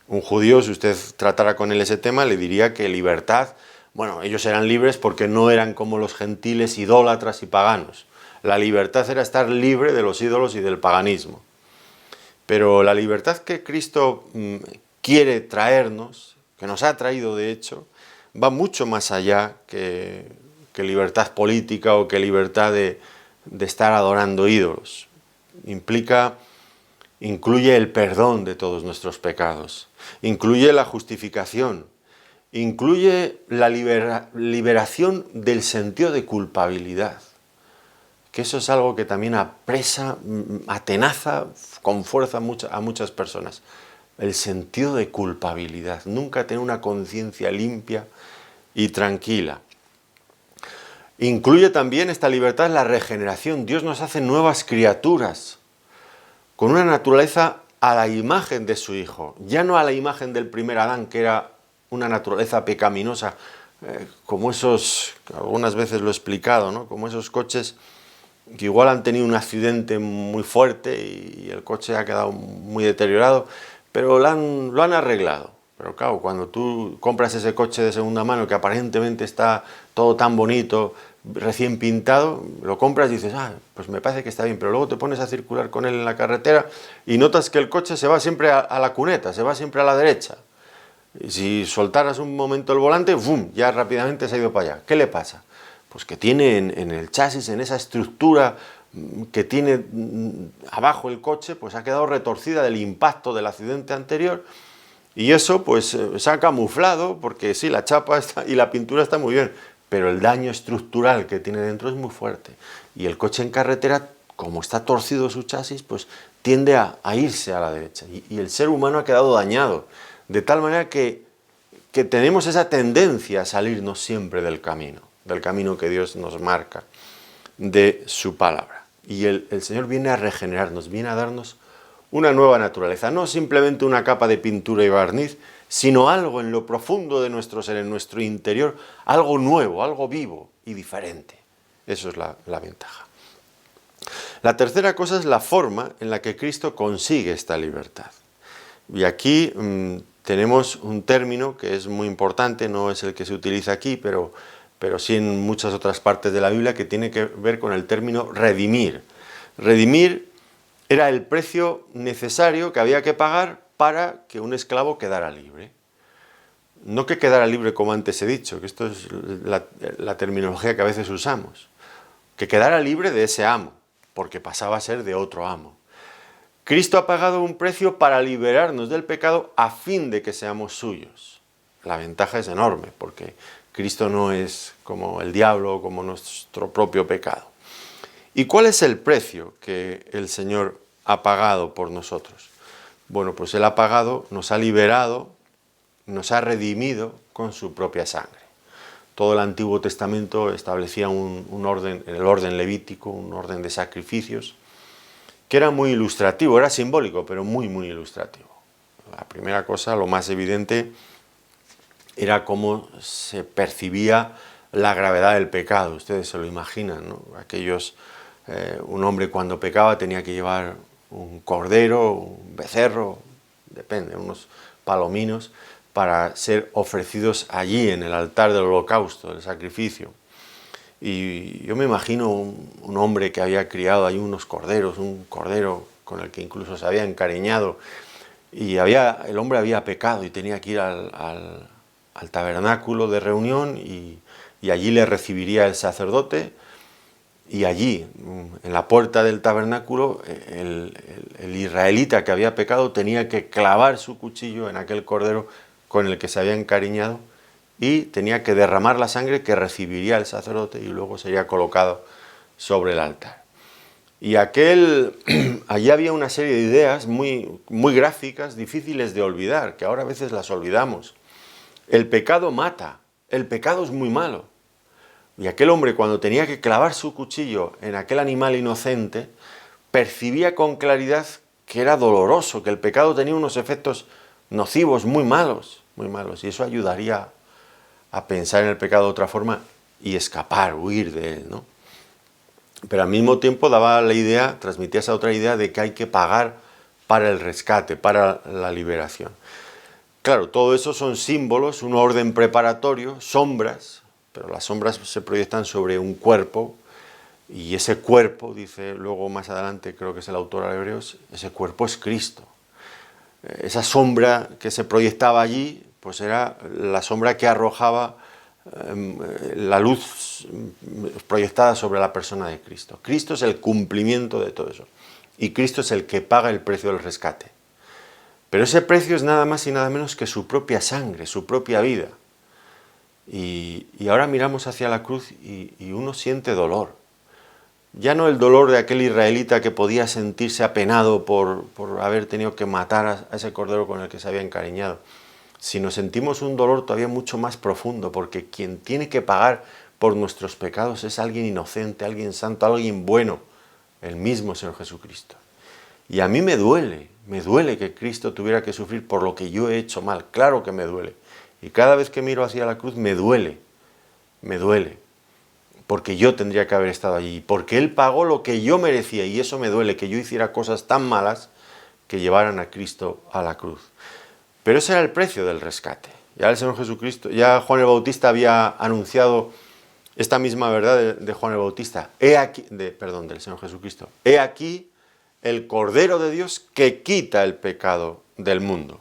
un judío, si usted tratara con él ese tema, le diría que libertad, bueno, ellos eran libres porque no eran como los gentiles idólatras y paganos. La libertad era estar libre de los ídolos y del paganismo. Pero la libertad que Cristo quiere traernos, que nos ha traído de hecho, va mucho más allá que libertad política o que libertad de estar adorando ídolos. Incluye el perdón de todos nuestros pecados, incluye la justificación, incluye la liberación del sentido de culpabilidad, que eso es algo que también apresa, atenaza con fuerza a muchas personas. El sentido de culpabilidad, nunca tener una conciencia limpia y tranquila. Incluye también esta libertad la regeneración. Dios nos hace nuevas criaturas, con una naturaleza a la imagen de su Hijo, ya no a la imagen del primer Adán, que era una naturaleza pecaminosa, como esos, algunas veces lo he explicado, ¿no? Como esos coches que igual han tenido un accidente muy fuerte y el coche ha quedado muy deteriorado, pero lo han arreglado. Pero claro, cuando tú compras ese coche de segunda mano que aparentemente está todo tan bonito, recién pintado, lo compras y dices, pues me parece que está bien, pero luego te pones a circular con él en la carretera y notas que el coche se va siempre a la cuneta, se va siempre a la derecha. Y si soltaras un momento el volante, ¡bum!, ya rápidamente se ha ido para allá. ¿Qué le pasa? Pues que tiene en el chasis, en esa estructura que tiene abajo el coche, pues ha quedado retorcida del impacto del accidente anterior, y eso pues se ha camuflado, porque sí, la chapa y la pintura está muy bien, pero el daño estructural que tiene dentro es muy fuerte. Y el coche en carretera, como está torcido su chasis, pues tiende a irse a la derecha. Y el ser humano ha quedado dañado, de tal manera que tenemos esa tendencia a salirnos siempre del camino que Dios nos marca, de su palabra. Y el Señor viene a regenerarnos, viene a darnos una nueva naturaleza, no simplemente una capa de pintura y barniz, sino algo en lo profundo de nuestro ser, en nuestro interior, algo nuevo, algo vivo y diferente. Eso es la ventaja. La tercera cosa es la forma en la que Cristo consigue esta libertad. Y aquí tenemos un término que es muy importante, no es el que se utiliza aquí, pero sí en muchas otras partes de la Biblia, que tiene que ver con el término redimir. Redimir era el precio necesario que había que pagar para que un esclavo quedara libre. No que quedara libre como antes he dicho, que esto es la terminología que a veces usamos. que quedara libre de ese amo, porque pasaba a ser de otro amo. Cristo ha pagado un precio para liberarnos del pecado a fin de que seamos suyos. La ventaja es enorme, porque Cristo no es como el diablo o como nuestro propio pecado. ¿Y cuál es el precio que el Señor ha pagado por nosotros? Bueno, pues Él ha pagado, nos ha liberado, nos ha redimido con su propia sangre. Todo el Antiguo Testamento establecía un orden, el orden levítico, un orden de sacrificios, que era muy ilustrativo, era simbólico, pero muy, muy ilustrativo. La primera cosa, lo más evidente, era cómo se percibía la gravedad del pecado. Ustedes se lo imaginan, ¿no? Un hombre cuando pecaba tenía que llevar un cordero, un becerro, depende, unos palominos, para ser ofrecidos allí en el altar del holocausto, del sacrificio. Y yo me imagino un hombre que había criado ahí unos corderos, un cordero con el que incluso se había encariñado, y el hombre había pecado y tenía que ir al tabernáculo de reunión y allí le recibiría el sacerdote, y allí, en la puerta del tabernáculo, el israelita que había pecado tenía que clavar su cuchillo en aquel cordero con el que se había encariñado y tenía que derramar la sangre que recibiría el sacerdote y luego sería colocado sobre el altar. Y allí había una serie de ideas muy, muy gráficas, difíciles de olvidar, que ahora a veces las olvidamos. El pecado mata, el pecado es muy malo. Y aquel hombre, cuando tenía que clavar su cuchillo en aquel animal inocente, percibía con claridad que era doloroso, que el pecado tenía unos efectos nocivos muy malos, y eso ayudaría a pensar en el pecado de otra forma y escapar, huir de él, ¿no? Pero al mismo tiempo transmitía esa otra idea de que hay que pagar para el rescate, para la liberación. Claro, todo eso son símbolos, un orden preparatorio, sombras, pero las sombras se proyectan sobre un cuerpo, y ese cuerpo, dice luego más adelante, creo que es el autor a Hebreos, ese cuerpo es Cristo. Esa sombra que se proyectaba allí, pues era la sombra que arrojaba la luz proyectada sobre la persona de Cristo. Cristo es el cumplimiento de todo eso, y Cristo es el que paga el precio del rescate. Pero ese precio es nada más y nada menos que su propia sangre, su propia vida. Y ahora miramos hacia la cruz y uno siente dolor. Ya no el dolor de aquel israelita que podía sentirse apenado por haber tenido que matar a ese cordero con el que se había encariñado, sino sentimos un dolor todavía mucho más profundo, porque quien tiene que pagar por nuestros pecados es alguien inocente, alguien santo, alguien bueno, el mismo Señor Jesucristo. Y a mí me duele que Cristo tuviera que sufrir por lo que yo he hecho mal, claro que me duele. Y cada vez que miro hacia la cruz me duele, porque yo tendría que haber estado allí, porque Él pagó lo que yo merecía, y eso me duele, que yo hiciera cosas tan malas que llevaran a Cristo a la cruz. Pero ese era el precio del rescate. Ya el Señor Jesucristo, ya Juan el Bautista había anunciado esta misma verdad de Juan el Bautista, del Señor Jesucristo. He aquí el Cordero de Dios que quita el pecado del mundo.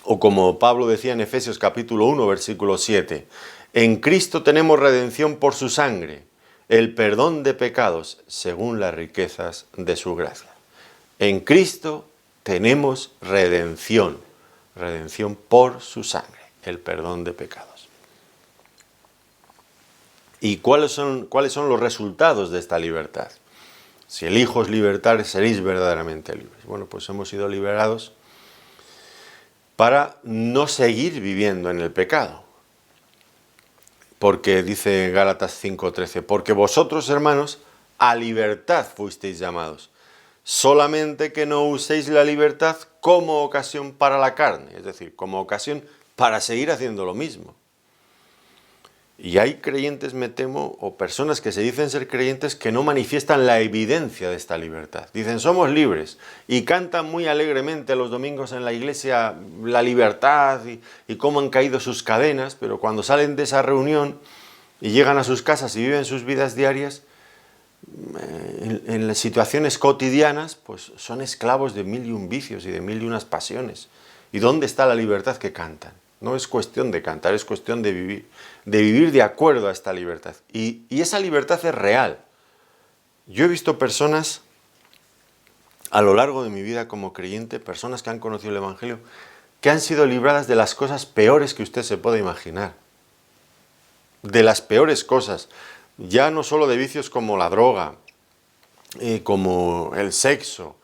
O como Pablo decía en Efesios capítulo 1, versículo 7, en Cristo tenemos redención por su sangre, el perdón de pecados según las riquezas de su gracia. En Cristo tenemos redención por su sangre, el perdón de pecados. ¿Y cuáles son los resultados de esta libertad? Si el Hijo os libertare, seréis verdaderamente libres. Bueno, pues hemos sido liberados para no seguir viviendo en el pecado. Porque dice Gálatas 5:13, porque vosotros, hermanos, a libertad fuisteis llamados, solamente que no uséis la libertad como ocasión para la carne, es decir, como ocasión para seguir haciendo lo mismo. Y hay creyentes, me temo, o personas que se dicen ser creyentes que no manifiestan la evidencia de esta libertad. Dicen, somos libres, y cantan muy alegremente los domingos en la iglesia la libertad y cómo han caído sus cadenas, pero cuando salen de esa reunión y llegan a sus casas y viven sus vidas diarias, en las situaciones cotidianas, pues son esclavos de mil y un vicios y de mil y unas pasiones. ¿Y dónde está la libertad que cantan? No es cuestión de cantar, es cuestión de vivir de acuerdo a esta libertad. Y esa libertad es real. Yo he visto personas a lo largo de mi vida como creyente, personas que han conocido el Evangelio, que han sido libradas de las cosas peores que usted se puede imaginar. De las peores cosas. Ya no solo de vicios como la droga, como el sexo,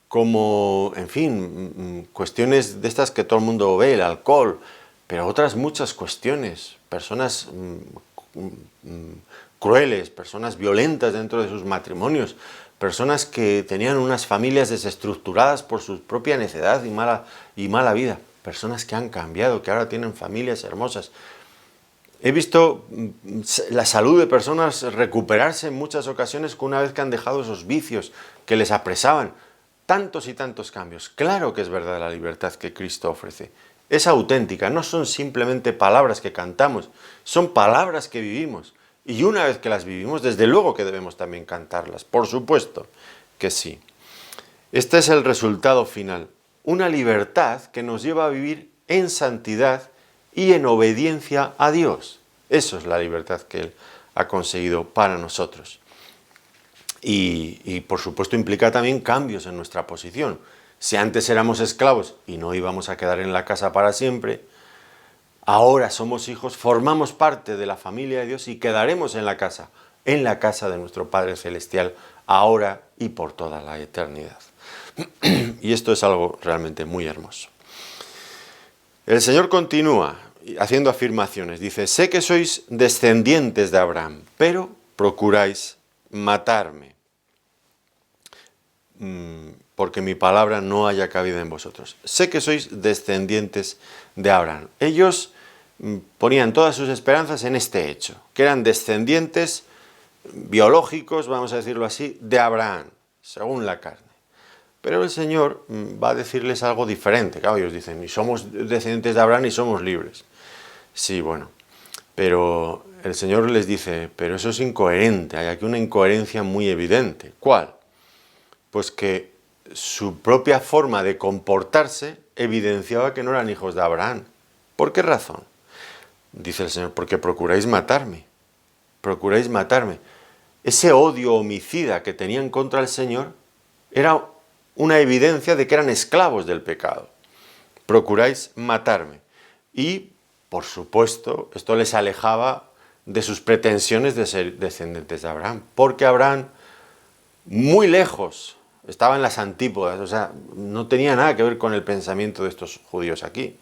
como, en fin, cuestiones de estas que todo el mundo ve, el alcohol, pero otras muchas cuestiones, personas crueles, personas violentas dentro de sus matrimonios, personas que tenían unas familias desestructuradas por su propia necedad y mala vida, personas que han cambiado, que ahora tienen familias hermosas. He visto la salud de personas recuperarse en muchas ocasiones una vez que han dejado esos vicios que les apresaban. Tantos y tantos cambios. Claro que es verdad la libertad que Cristo ofrece. Es auténtica, no son simplemente palabras que cantamos, son palabras que vivimos. Y una vez que las vivimos, desde luego que debemos también cantarlas, por supuesto que sí. Este es el resultado final, una libertad que nos lleva a vivir en santidad y en obediencia a Dios. Eso es la libertad que Él ha conseguido para nosotros. Y por supuesto implica también cambios en nuestra posición. Si antes éramos esclavos y no íbamos a quedar en la casa para siempre, ahora somos hijos, formamos parte de la familia de Dios y quedaremos en la casa de nuestro Padre Celestial, ahora y por toda la eternidad. Y esto es algo realmente muy hermoso. El Señor continúa haciendo afirmaciones. Dice, sé que sois descendientes de Abraham, pero procuráis matarme, porque mi palabra no haya cabida en vosotros. Sé que sois descendientes de Abraham. Ellos ponían todas sus esperanzas en este hecho, que eran descendientes biológicos, vamos a decirlo así, de Abraham, según la carne. Pero el Señor va a decirles algo diferente. Claro, ellos dicen, y somos descendientes de Abraham y somos libres. Sí, bueno, pero el Señor les dice, pero eso es incoherente, hay aquí una incoherencia muy evidente. ¿Cuál? Pues que su propia forma de comportarse evidenciaba que no eran hijos de Abraham. ¿Por qué razón? Dice el Señor, porque procuráis matarme. Procuráis matarme. Ese odio homicida que tenían contra el Señor era una evidencia de que eran esclavos del pecado. Procuráis matarme. Y, por supuesto, esto les alejaba de sus pretensiones de ser descendientes de Abraham. Porque Abraham, muy lejos, estaba en las antípodas, o sea, no tenía nada que ver con el pensamiento de estos judíos aquí.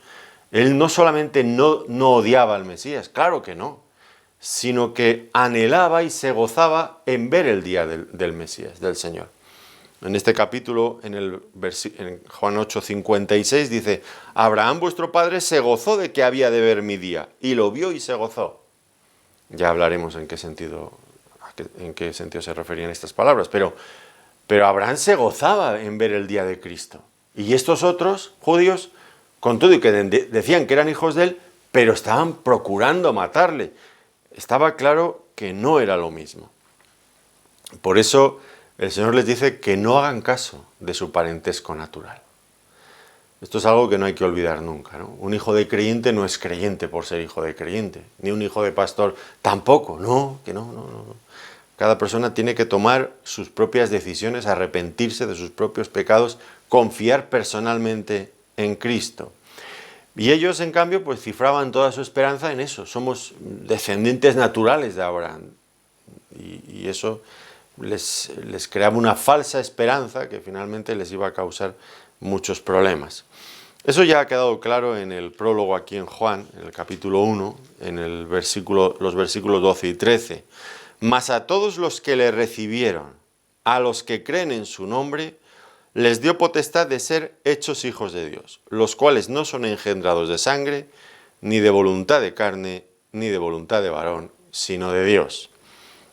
Él no solamente no odiaba al Mesías, claro que no, sino que anhelaba y se gozaba en ver el día del Mesías, del Señor. En este capítulo, en Juan 8:56, dice, Abraham vuestro padre se gozó de que había de ver mi día, y lo vio y se gozó. Ya hablaremos en qué sentido se referían estas palabras, pero Abraham se gozaba en ver el día de Cristo. Y estos otros judíos, con todo y que decían que eran hijos de él, pero estaban procurando matarle. Estaba claro que no era lo mismo. Por eso el Señor les dice que no hagan caso de su parentesco natural. Esto es algo que no hay que olvidar nunca, ¿no? Un hijo de creyente no es creyente por ser hijo de creyente, ni un hijo de pastor tampoco, no. Cada persona tiene que tomar sus propias decisiones, arrepentirse de sus propios pecados, confiar personalmente en Cristo. Y ellos, en cambio, pues cifraban toda su esperanza en eso. Somos descendientes naturales de Abraham. Y eso les creaba una falsa esperanza que finalmente les iba a causar muchos problemas. Eso ya ha quedado claro en el prólogo aquí en Juan, en el capítulo 1, en los versículos 12 y 13. Mas a todos los que le recibieron, a los que creen en su nombre, les dio potestad de ser hechos hijos de Dios, los cuales no son engendrados de sangre, ni de voluntad de carne, ni de voluntad de varón, sino de Dios.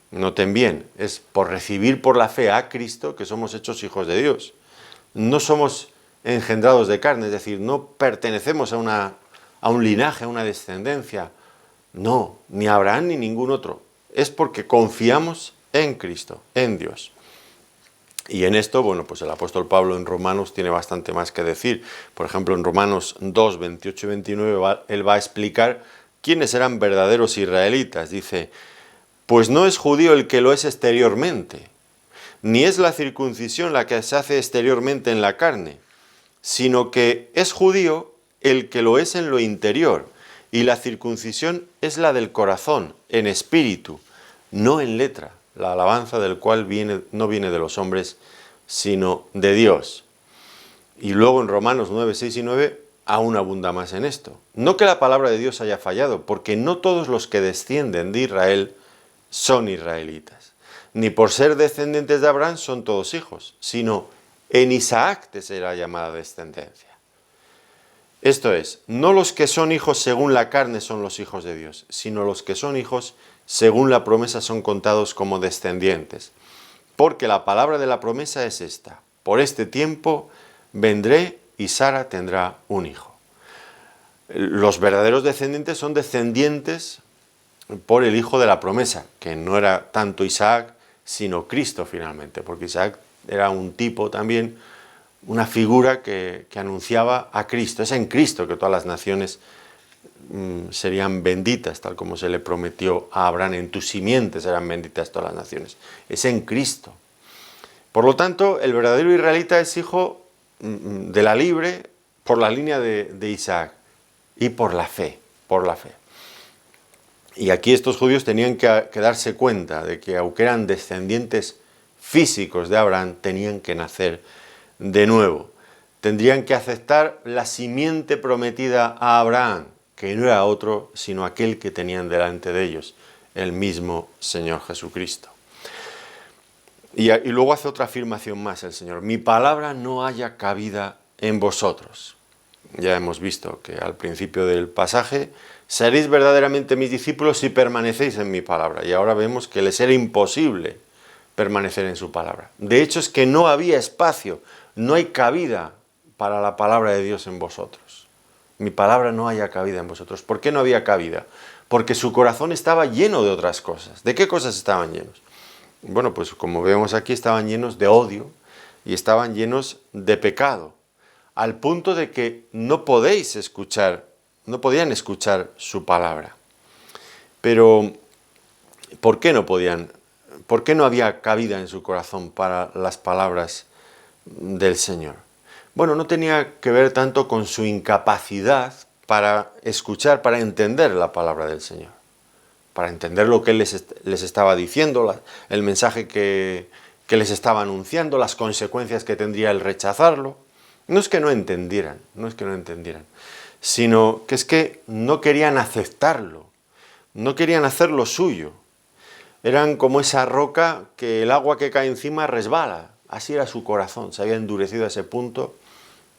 Noten bien, es por recibir por la fe a Cristo que somos hechos hijos de Dios. No somos engendrados de carne, es decir, no pertenecemos a un linaje, a una descendencia. No, ni a Abraham ni ningún otro. Es porque confiamos en Cristo, en Dios. Y en esto, bueno, pues el apóstol Pablo en Romanos tiene bastante más que decir. Por ejemplo, en Romanos 2, 28 y 29, él va a explicar quiénes eran verdaderos israelitas. Dice, pues no es judío el que lo es exteriormente, ni es la circuncisión la que se hace exteriormente en la carne, sino que es judío el que lo es en lo interior, y la circuncisión es la del corazón, en espíritu, no en letra, la alabanza del cual no viene de los hombres, sino de Dios. Y luego en Romanos 9, 6 y 9 aún abunda más en esto. No que la palabra de Dios haya fallado, porque no todos los que descienden de Israel son israelitas, ni por ser descendientes de Abraham son todos hijos, sino en Isaac te será llamada descendencia. Esto es, no los que son hijos según la carne son los hijos de Dios, sino los que son hijos según la promesa son contados como descendientes. Porque la palabra de la promesa es esta, por este tiempo vendré y Sara tendrá un hijo. Los verdaderos descendientes son descendientes por el hijo de la promesa, que no era tanto Isaac, sino Cristo finalmente, porque Isaac era un tipo también, una figura que anunciaba a Cristo. Es en Cristo que todas las naciones serían benditas, tal como se le prometió a Abraham, en tu simiente serán benditas todas las naciones. Es en Cristo. Por lo tanto, el verdadero israelita es hijo de la libre por la línea de Isaac y por la fe, por la fe. Y aquí estos judíos tenían que darse cuenta de que aunque eran descendientes físicos de Abraham, tenían que nacer de nuevo. Tendrían que aceptar la simiente prometida a Abraham, que no era otro sino aquel que tenían delante de ellos, el mismo Señor Jesucristo. Y luego hace otra afirmación más el Señor, mi palabra no haya cabida en vosotros. Ya hemos visto que al principio del pasaje, seréis verdaderamente mis discípulos si permanecéis en mi palabra. Y ahora vemos que les era imposible permanecer en su palabra. De hecho es que no había espacio, no hay cabida para la palabra de Dios en vosotros. Mi palabra no haya cabida en vosotros. ¿Por qué no había cabida? Porque su corazón estaba lleno de otras cosas. ¿De qué cosas estaban llenos? Bueno, pues como vemos aquí, estaban llenos de odio y estaban llenos de pecado, al punto de que no podían escuchar su palabra. Pero, ¿por qué no podían? ¿Por qué no había cabida en su corazón para las palabras del Señor? Bueno, no tenía que ver tanto con su incapacidad para escuchar, para entender la palabra del Señor, para entender lo que Él les estaba diciendo, el mensaje que les estaba anunciando, las consecuencias que tendría el rechazarlo. No es que no entendieran, sino que es que no querían aceptarlo, no querían hacerlo suyo. Eran como esa roca que el agua que cae encima resbala. Así era su corazón, se había endurecido a ese punto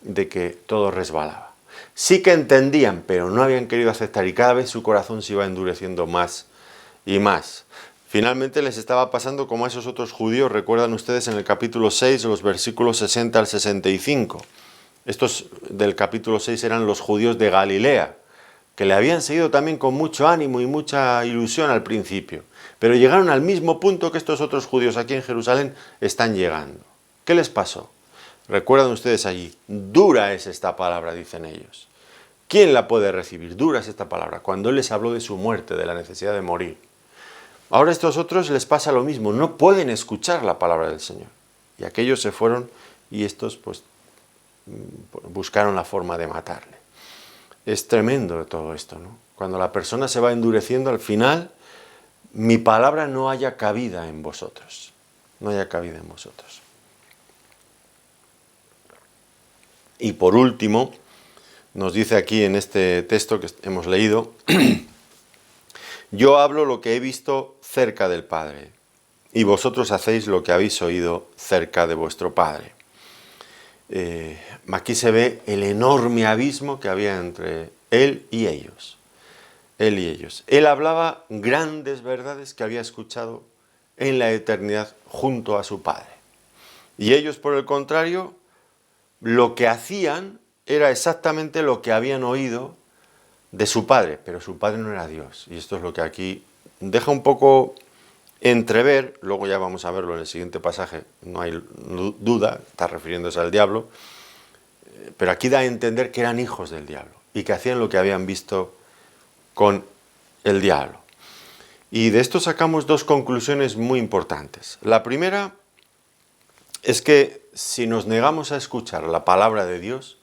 de que todo resbalaba. Sí que entendían, pero no habían querido aceptar y cada vez su corazón se iba endureciendo más y más. Finalmente les estaba pasando como a esos otros judíos, recuerdan ustedes en el capítulo 6, los versículos 60 al 65. Estos del capítulo 6 eran los judíos de Galilea, que le habían seguido también con mucho ánimo y mucha ilusión al principio, pero llegaron al mismo punto que estos otros judíos aquí en Jerusalén están llegando. ¿Qué les pasó? Recuerdan ustedes allí, dura es esta palabra, dicen ellos. ¿Quién la puede recibir? Dura es esta palabra, cuando Él les habló de su muerte, de la necesidad de morir. Ahora a estos otros les pasa lo mismo, no pueden escuchar la palabra del Señor. Y aquellos se fueron y estos pues buscaron la forma de matarle. Es tremendo todo esto, ¿no? Cuando la persona se va endureciendo, al final, mi palabra no haya cabida en vosotros. No haya cabida en vosotros. Y por último, nos dice aquí en este texto que hemos leído, yo hablo lo que he visto cerca del Padre, y vosotros hacéis lo que habéis oído cerca de vuestro Padre. Aquí se ve el enorme abismo que había entre él y ellos. Él hablaba grandes verdades que había escuchado en la eternidad junto a su Padre. Y ellos, por el contrario, lo que hacían era exactamente lo que habían oído de su Padre, pero su Padre no era Dios. Y esto es lo que aquí deja un poco entrever, luego ya vamos a verlo en el siguiente pasaje, no hay duda, está refiriéndose al diablo, pero aquí da a entender que eran hijos del diablo y que hacían lo que habían visto con el diablo. Y de esto sacamos dos conclusiones muy importantes. La primera es que si nos negamos a escuchar la palabra de Dios,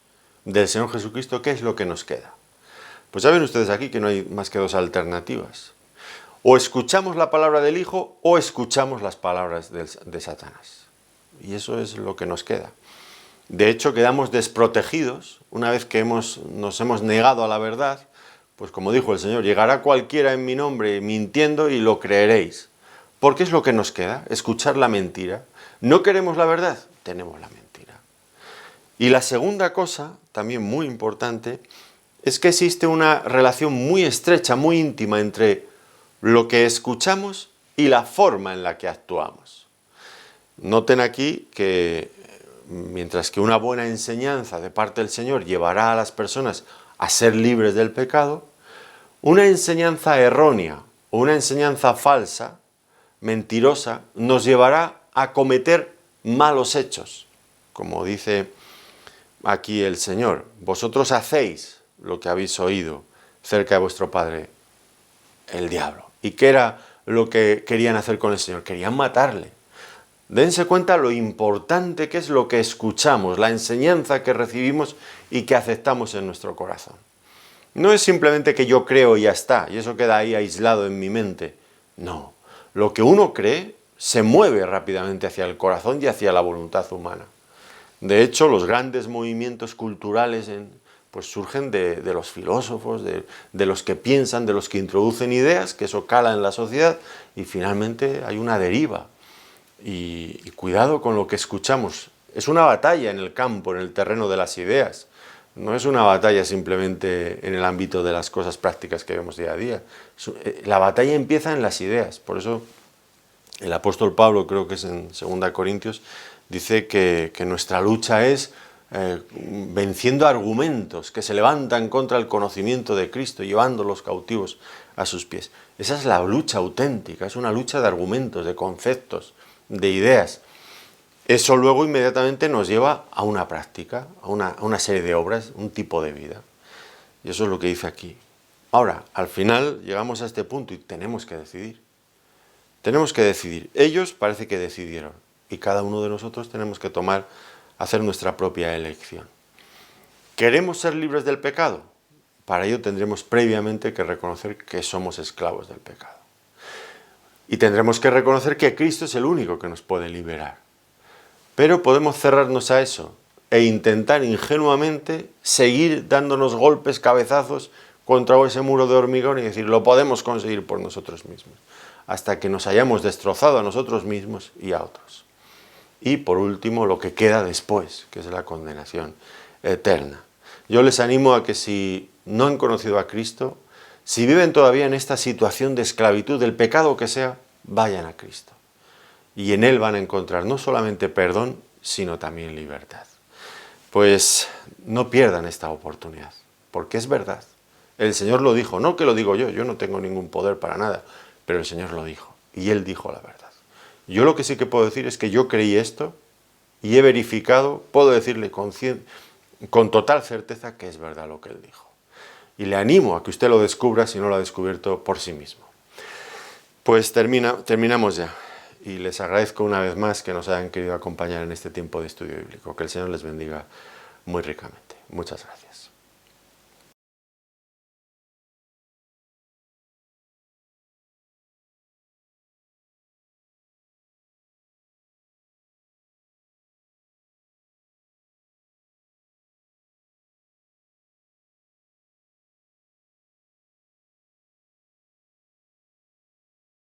del Señor Jesucristo, ¿qué es lo que nos queda? Pues ya ven ustedes aquí que no hay más que dos alternativas. O escuchamos la palabra del Hijo o escuchamos las palabras de Satanás. Y eso es lo que nos queda. De hecho, quedamos desprotegidos una vez que nos hemos negado a la verdad. Pues como dijo el Señor, llegará cualquiera en mi nombre mintiendo y lo creeréis. Porque es lo que nos queda, escuchar la mentira. ¿No queremos la verdad? Tenemos la mentira. Y la segunda cosa, también muy importante, es que existe una relación muy estrecha, muy íntima entre lo que escuchamos y la forma en la que actuamos. Noten aquí que mientras que una buena enseñanza de parte del Señor llevará a las personas a ser libres del pecado, una enseñanza errónea o una enseñanza falsa, mentirosa, nos llevará a cometer malos hechos. Como dice aquí el Señor, vosotros hacéis lo que habéis oído cerca de vuestro padre, el diablo. ¿Y qué era lo que querían hacer con el Señor? Querían matarle. Dense cuenta lo importante que es lo que escuchamos, la enseñanza que recibimos y que aceptamos en nuestro corazón. No es simplemente que yo creo y ya está, y eso queda ahí aislado en mi mente. No, lo que uno cree se mueve rápidamente hacia el corazón y hacia la voluntad humana. De hecho, los grandes movimientos culturales pues surgen de los filósofos, de los que piensan, de los que introducen ideas, que eso cala en la sociedad y finalmente hay una deriva. Y cuidado con lo que escuchamos. Es una batalla en el campo, en el terreno de las ideas. No es una batalla simplemente en el ámbito de las cosas prácticas que vemos día a día. La batalla empieza en las ideas. Por eso el apóstol Pablo, creo que es en 2 Corintios, dice que nuestra lucha es venciendo argumentos que se levantan contra el conocimiento de Cristo, llevando los cautivos a sus pies. Esa es la lucha auténtica, es una lucha de argumentos, de conceptos, de ideas. Eso luego inmediatamente nos lleva a una práctica, a una serie de obras, un tipo de vida. Y eso es lo que dice aquí. Ahora, al final llegamos a este punto y tenemos que decidir. Tenemos que decidir. Ellos parece que decidieron. Y cada uno de nosotros tenemos que hacer nuestra propia elección. ¿Queremos ser libres del pecado? Para ello tendremos previamente que reconocer que somos esclavos del pecado. Y tendremos que reconocer que Cristo es el único que nos puede liberar. Pero podemos cerrarnos a eso e intentar ingenuamente seguir dándonos golpes, cabezazos contra ese muro de hormigón y decir, lo podemos conseguir por nosotros mismos, hasta que nos hayamos destrozado a nosotros mismos y a otros. Y por último, lo que queda después, que es la condenación eterna. Yo les animo a que si no han conocido a Cristo, si viven todavía en esta situación de esclavitud, del pecado que sea, vayan a Cristo. Y en Él van a encontrar no solamente perdón, sino también libertad. Pues no pierdan esta oportunidad, porque es verdad. El Señor lo dijo, no que lo digo yo no tengo ningún poder para nada, pero el Señor lo dijo, y Él dijo la verdad. Yo lo que sí que puedo decir es que yo creí esto, y he verificado, puedo decirle con total certeza que es verdad lo que Él dijo. Y le animo a que usted lo descubra si no lo ha descubierto por sí mismo. Pues terminamos ya. Y les agradezco una vez más que nos hayan querido acompañar en este tiempo de estudio bíblico. Que el Señor les bendiga muy ricamente. Muchas gracias.